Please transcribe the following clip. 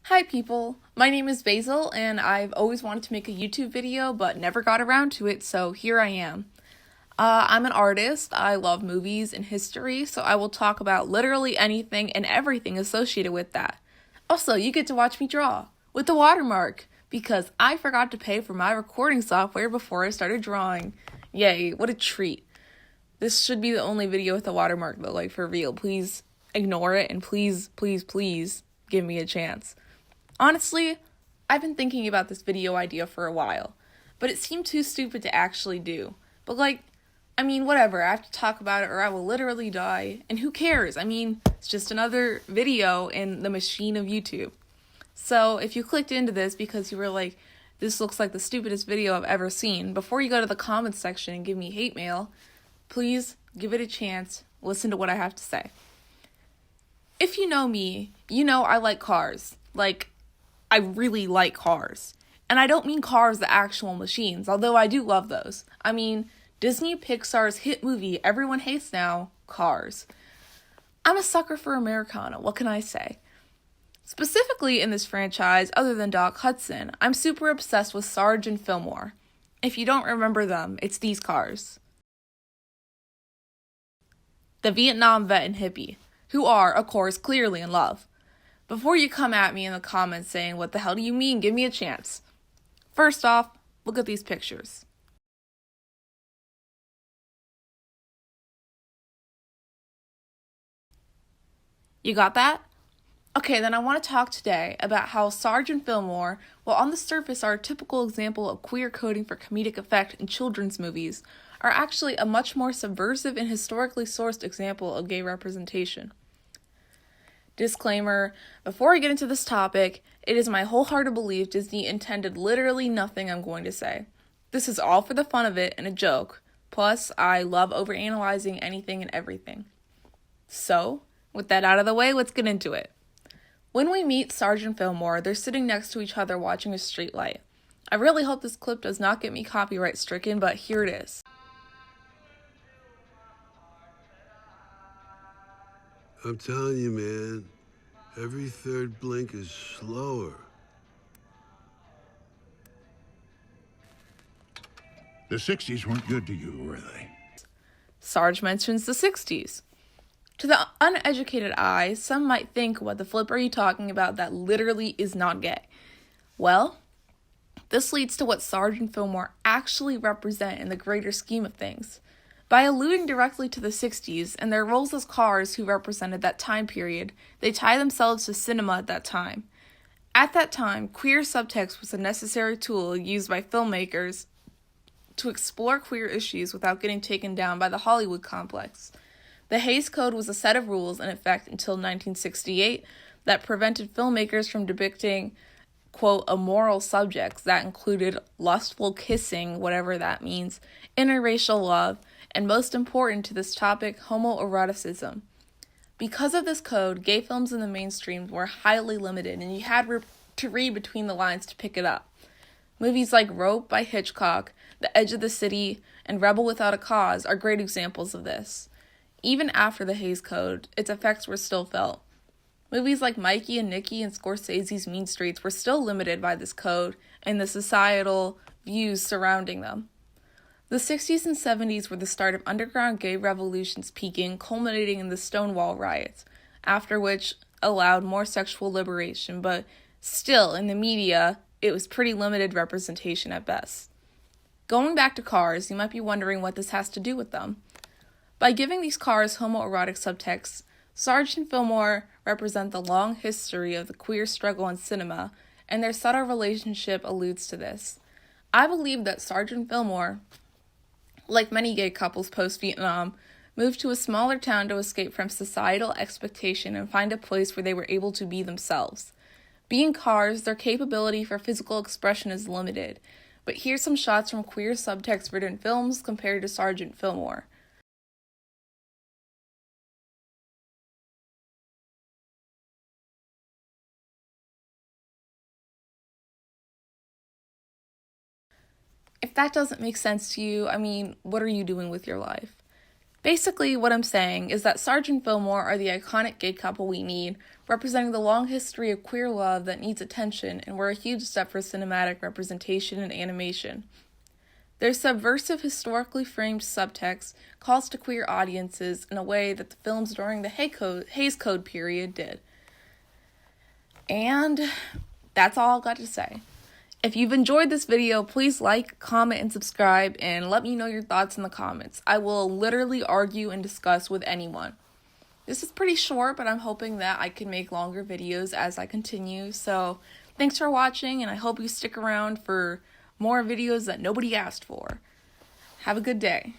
Hi people, my name is Basil and I've always wanted to make a YouTube video but never got around to it, so here I am. I'm an artist, I love movies and history, so I will talk about literally anything and everything associated with that. Also, you get to watch me draw, with the watermark, because I forgot to pay for my recording software before I started drawing. Yay, what a treat. This should be the only video with a watermark though, like for real. Please ignore it and please give me a chance. Honestly, I've been thinking about this video idea for a while, but it seemed too stupid to actually do. But whatever, I have to talk about it or I will literally die, and who cares? It's just another video in the machine of YouTube. So if you clicked into this because you were like, this looks like the stupidest video I've ever seen, before you go to the comments section and give me hate mail, please give it a chance, listen to what I have to say. If you know me, you know I like cars. I really like cars. And I don't mean cars, the actual machines, although I do love those. I mean, Disney Pixar's hit movie everyone hates now, Cars. I'm a sucker for Americana, what can I say? Specifically in this franchise, other than Doc Hudson, I'm super obsessed with Sarge and Fillmore. If you don't remember them, it's these cars. The Vietnam vet and hippie, who are, of course, clearly in love. Before you come at me in the comments saying, what the hell do you mean, give me a chance. First off, look at these pictures. You got that? Okay, then I want to talk today about how Sarge and Fillmore, while on the surface are a typical example of queer coding for comedic effect in children's movies, are actually a much more subversive and historically sourced example of gay representation. Disclaimer, before I get into this topic, it is my wholehearted belief Disney intended literally nothing I'm going to say. This is all for the fun of it and a joke. Plus, I love overanalyzing anything and everything. So, with that out of the way, let's get into it. When we meet Sarge and Fillmore, they're sitting next to each other watching a streetlight. I really hope this clip does not get me copyright stricken, but here it is. I'm telling you, man, every third blink is slower. The 60s weren't good to you, were they? Sarge mentions the 60s. To the uneducated eye, some might think, what the flip are you talking about? That literally is not gay. Well, this leads to what Sarge and Fillmore actually represent in the greater scheme of things. By alluding directly to the 60s and their roles as cars who represented that time period, they tie themselves to cinema at that time. At that time, queer subtext was a necessary tool used by filmmakers to explore queer issues without getting taken down by the Hollywood complex. The Hays Code was a set of rules in effect until 1968 that prevented filmmakers from depicting, quote, immoral subjects that included lustful kissing, whatever that means, interracial love, and most important to this topic, homoeroticism. Because of this code, gay films in the mainstream were highly limited, and you had to read between the lines to pick it up. Movies like Rope by Hitchcock, The Edge of the City, and Rebel Without a Cause are great examples of this. Even after the Hays Code, its effects were still felt. Movies like Mikey and Nicky and Scorsese's Mean Streets were still limited by this code and the societal views surrounding them. The 60s and 70s were the start of underground gay revolutions peaking, culminating in the Stonewall riots, after which allowed more sexual liberation, but still, in the media, it was pretty limited representation at best. Going back to cars, you might be wondering what this has to do with them. By giving these cars homoerotic subtexts, Sarge and Fillmore represent the long history of the queer struggle in cinema, and their subtle relationship alludes to this. I believe that Sarge and Fillmore, like many gay couples post-Vietnam, moved to a smaller town to escape from societal expectation and find a place where they were able to be themselves. Being cars, their capability for physical expression is limited, but here's some shots from queer subtext-ridden films compared to Sarge and Fillmore. If that doesn't make sense to you, what are you doing with your life? Basically, what I'm saying is that Sarge and Fillmore are the iconic gay couple we need, representing the long history of queer love that needs attention, and were a huge step for cinematic representation and animation. Their subversive, historically framed subtext calls to queer audiences in a way that the films during the Hays Code period did. And that's all I've got to say. If you've enjoyed this video, please like, comment, and subscribe, and let me know your thoughts in the comments. I will literally argue and discuss with anyone. This is pretty short, but I'm hoping that I can make longer videos as I continue. So thanks for watching, and I hope you stick around for more videos that nobody asked for. Have a good day.